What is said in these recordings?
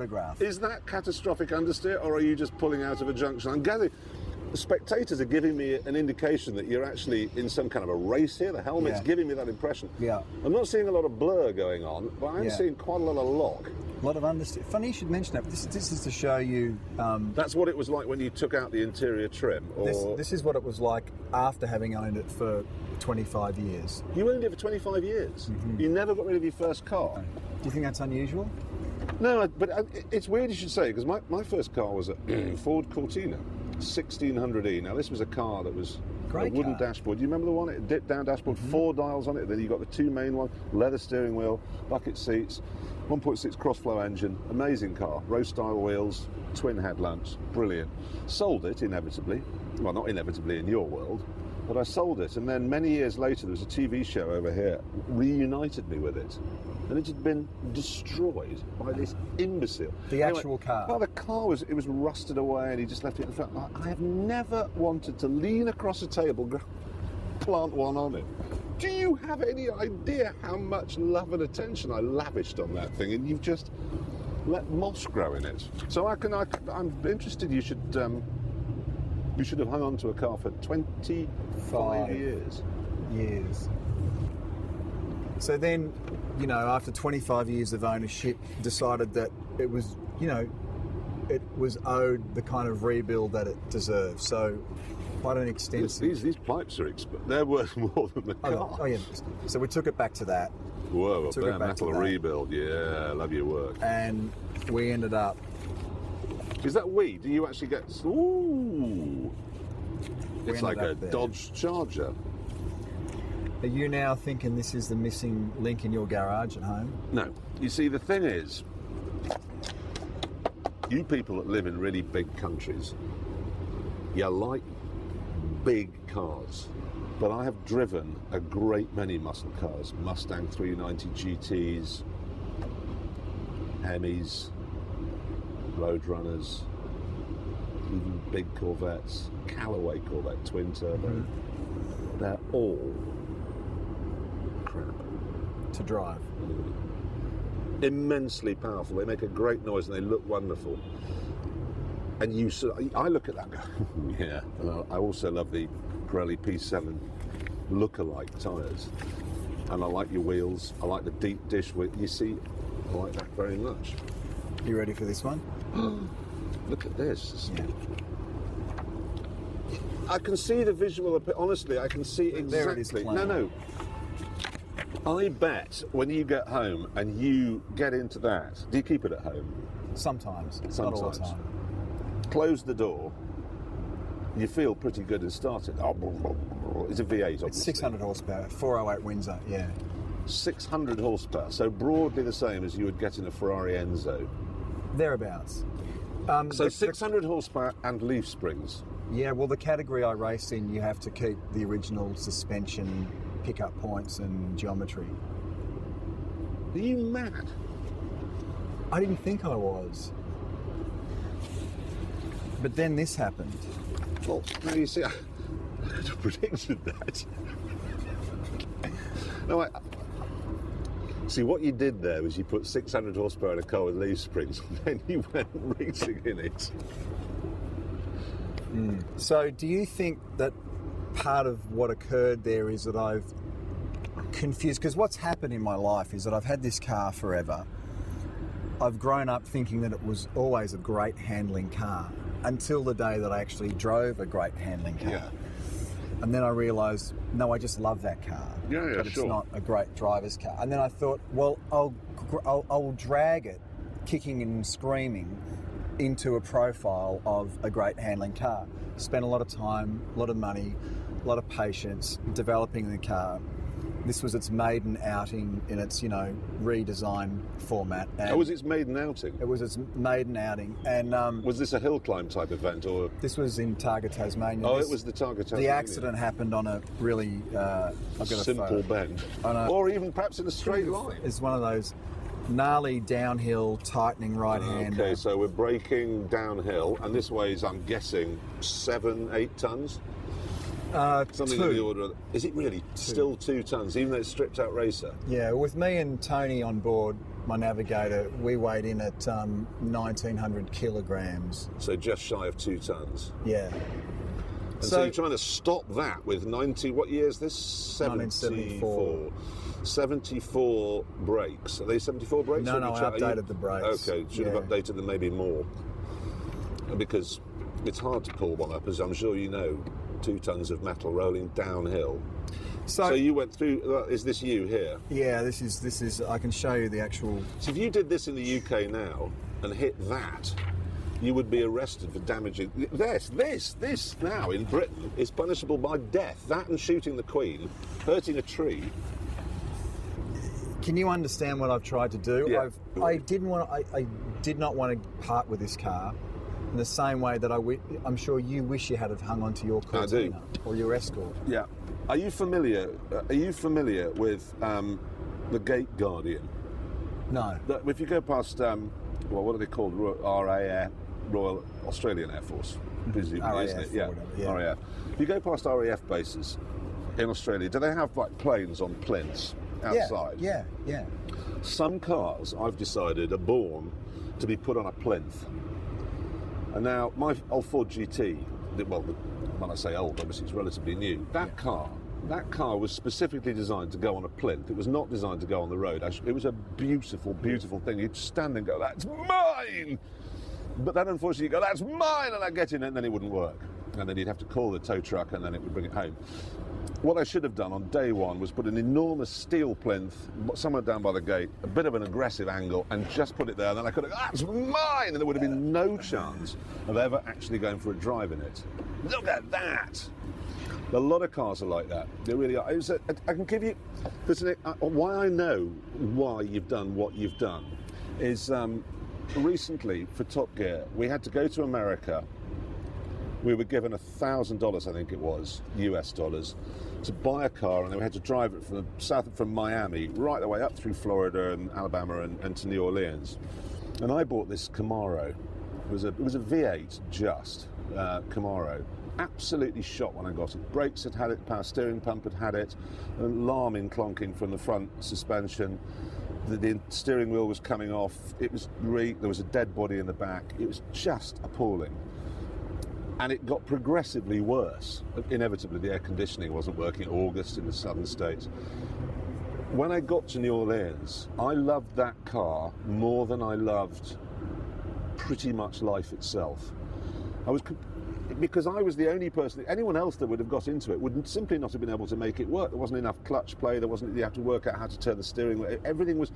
photograph. Is that catastrophic understeer, or are you just pulling out of a junction? I'm gathering the spectators are giving me an indication that you're actually in some kind of a race here. The helmet's giving me that impression. Yeah. I'm not seeing a lot of blur going on, but I'm seeing quite a lot of lock. A lot of understeer. Funny you should mention that. This is to show you... That's what it was like when you took out the interior trim? Or... This is what it was like after having owned it for 25 years. You owned it for 25 years? Mm-hmm. You never got rid of your first car? Do you think that's unusual? No, but it's weird you should say, because my first car was a Ford Cortina, 1600E. Now, this was a car that was a wooden dashboard. Do you remember the one? It dipped down dashboard, 4 dials on it. Then you got the 2 main ones, leather steering wheel, bucket seats, 1.6 cross-flow engine, amazing car, road-style wheels, twin headlamps, brilliant. Sold it, inevitably. Well, not inevitably in your world, but I sold it. And then many years later, there was a TV show over here, reunited me with it. And it had been destroyed by this imbecile. The actual car? Well, the car was rusted away, and he just left it in front. I have never wanted to lean across a table, plant one on it. Do you have any idea how much love and attention I lavished on that thing? And you've just let moss grow in it. So I'm interested. You should have hung on to a car for 25 years. So then, you know, after 25 years of ownership, decided that it was, you know, it was owed the kind of rebuild that it deserved. So quite an extensive... These pipes are they're worth more than the car. Oh yeah. So we took it back to that. Whoa, a bare metal rebuild. Yeah, I love your work. And we ended up... Is that we? Do you actually get... Ooh! It's like a Dodge Charger. Are you now thinking this is the missing link in your garage at home? No. You see, the thing is, you people that live in really big countries, you like big cars. But I have driven a great many muscle cars. Mustang 390 GTs, Hemis, Roadrunners, even big Corvettes, Callaway Corvette, twin turbo. Mm-hmm. They're all crap. To drive. Immensely powerful. They make a great noise and they look wonderful. And I look at that and go, yeah. And I also love the Pirelli P7 look-alike tyres. And I like your wheels. I like the deep dish width. You see, I like that very much. You ready for this one? Look at this. Yeah. I can see the visual. Honestly, I can see exactly. There it is plain. No. I bet when you get home and you get into that, do you keep it at home? Sometimes. Not all the time. Close the door. You feel pretty good and start it. It's a V8, obviously. It's 600 horsepower, 408 Windsor, yeah. 600 horsepower, so broadly the same as you would get in a Ferrari Enzo. Thereabouts. So 600 horsepower and leaf springs. Yeah, well, the category I race in, you have to keep the original suspension, pickup points and geometry. Are you mad? I didn't think I was. But then this happened. Well, now you see, I could have predicted that. No, see, what you did there was you put 600 horsepower in a car with leaf springs, and then you went racing in it. So do you think that part of what occurred there is that I've confused, because what's happened in my life is that I've had this car forever. I've grown up thinking that it was always a great handling car until the day that I actually drove a great handling car. Yeah. And then I realised, no, I just love that car. Yeah, but it's not a great driver's car. And then I thought, well, I'll drag it, kicking and screaming, into a profile of a great handling car. Spent a lot of time, a lot of money, a lot of patience developing the car. This was its maiden outing in its, redesigned format. And was its maiden outing? It was its maiden outing. And was this a hill climb type event, or? This was in Targa, Tasmania. Oh, it was the Targa, Tasmania. The accident happened on a really simple bend, or even perhaps in a straight line. It's one of those gnarly downhill tightening right-hand. Okay, so we're braking downhill, and this weighs, I'm guessing, 7-8 tons. Something in the order of... Is it really still 2 tons, even though it's stripped out racer? Yeah, with me and Tony on board, my Navigator, we weighed in at 1,900 kilograms. So just shy of 2 tons. Yeah. And so you're trying to stop that with 90, what year is this? 1974. 74 brakes. Are they 74 brakes? No, I updated the brakes. Okay, should have updated them maybe more. Because it's hard to pull one up, as I'm sure you know, 2 tons of metal rolling downhill. So you went through, is this you here? Yeah, this is, I can show you the actual... So if you did this in the UK now and hit that, you would be arrested for damaging... This now in Britain is punishable by death. That and shooting the Queen, hurting a tree. Can you understand what I've tried to do? Yeah. I did not want to part with this car in the same way that I'm sure you wish you had have hung onto your Cortina or your Escort. Yeah. Are you familiar with the Gate Guardian? No. If you go past, what are they called? RAF, Royal Australian Air Force, presumably, isn't it? Yeah. RAF. If you go past RAF bases in Australia, do they have like planes on plinths outside? Yeah. Some cars, I've decided, are born to be put on a plinth. And now, my old Ford GT, well, when I say old, obviously it's relatively new. That car was specifically designed to go on a plinth. It was not designed to go on the road. It was a beautiful, beautiful thing. You'd stand and go, that's mine! But then, unfortunately, you go, that's mine! And I'd get in it, and then it wouldn't work. And then you'd have to call the tow truck, and then it would bring it home. What I should have done on day one was put an enormous steel plinth somewhere down by the gate, a bit of an aggressive angle, and just put it there. And then I could have, that's mine! And there would have been no chance of ever actually going for a drive in it. Look at that! A lot of cars are like that. They really are. I can give you... Why I know why you've done what you've done is recently, for Top Gear, we had to go to America. We were given $1,000, I think it was, US dollars, to buy a car, and then we had to drive it from Miami right the way up through Florida and Alabama and to New Orleans. And I bought this Camaro. It was a V8 Camaro. Absolutely shot when I got it. Brakes had it, power steering pump had it, an alarming clonking from the front suspension. The steering wheel was coming off. There was a dead body in the back. It was just appalling. And it got progressively worse. Inevitably, the air conditioning wasn't working in August in the southern states. When I got to New Orleans, I loved that car more than I loved pretty much life itself. Because I was the only person, anyone else that would have got into it would simply not have been able to make it work. There wasn't enough clutch play, you had to work out how to turn the steering wheel. Everything was,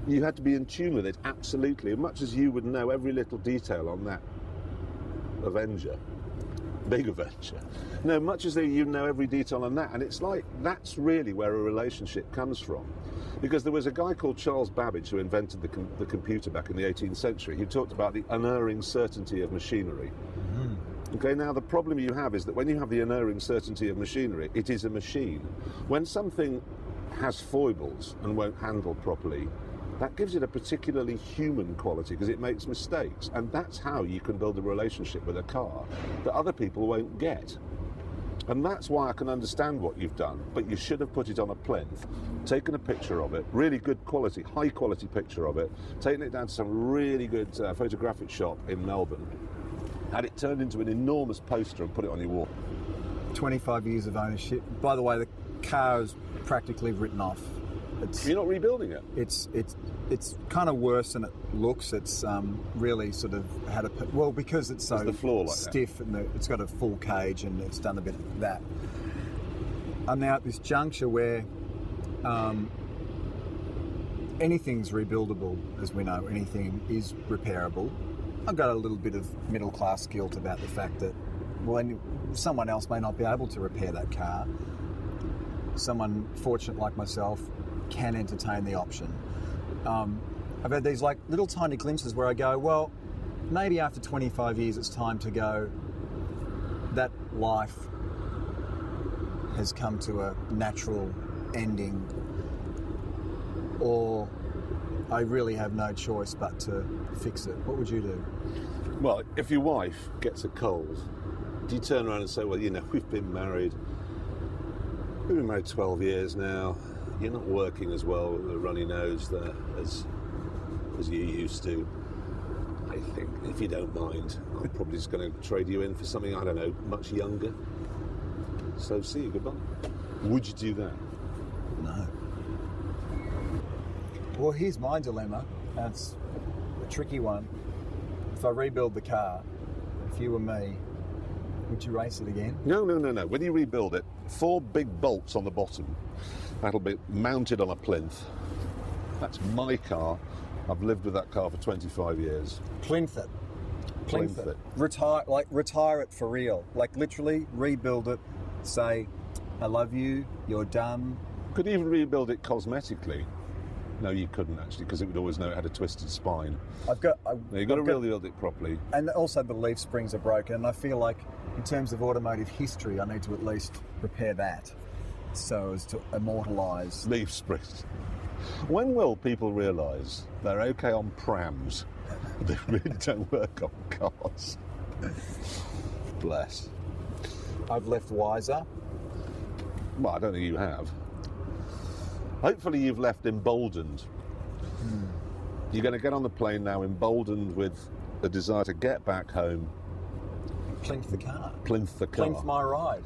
you had to be in tune with it, absolutely. As much as you would know every little detail on that big Avenger. No, much as you know every detail on that. And it's like, that's really where a relationship comes from. Because there was a guy called Charles Babbage who invented the computer back in the 18th century. He talked about the unerring certainty of machinery. Okay, now the problem you have is that when you have the unerring certainty of machinery, it is a machine. When something has foibles and won't handle properly, that gives it a particularly human quality because it makes mistakes. And that's how you can build a relationship with a car that other people won't get. And that's why I can understand what you've done, but you should have put it on a plinth, taken a picture of it, really good quality, high quality picture of it, taken it down to some really good photographic shop in Melbourne, had it turned into an enormous poster and put it on your wall. 25 years of ownership. By the way, the car is practically written off. You're not rebuilding it? It's kind of worse than it looks. It's really sort of had because it's so the floor like stiff that. And it's got a full cage and it's done a bit of that. I'm now at this juncture where anything's rebuildable, as we know. Anything is repairable. I've got a little bit of middle-class guilt about the fact that someone else may not be able to repair that car. Someone fortunate like myself can entertain the option. I've had these like little tiny glimpses where I go, well, maybe after 25 years it's time to go, that life has come to a natural ending, or I really have no choice but to fix it. What would you do? Well, if your wife gets a cold, do you turn around and say, well, we've been married 12 years now, you're not working as well with a runny nose there as as you used to, I think, if you don't mind, I'm probably just going to trade you in for something, I don't know, much younger. So see you, goodbye. Would you do that? No. Well, here's my dilemma. That's a tricky one. If I rebuild the car, if you were me, would you race it again? No. When you rebuild it, 4 big bolts on the bottom. That'll be mounted on a plinth. That's my car. I've lived with that car for 25 years. Plinth it. Retire it for real. Like literally rebuild it. Say, I love you. You're done. Could even rebuild it cosmetically. No, you couldn't actually, because it would always know it had a twisted spine. You've got to rebuild it properly. And also the leaf springs are broken. And I feel like, in terms of automotive history, I need to at least repair that, so as to immortalise leaf springs. When will people realise they're okay on prams? They really don't work on cars. Bless. I've left wiser. Well, I don't think you have. Hopefully you've left emboldened. You're going to get on the plane now emboldened with the desire to get back home. Plinth the car. Plinth the car. Plinth my ride.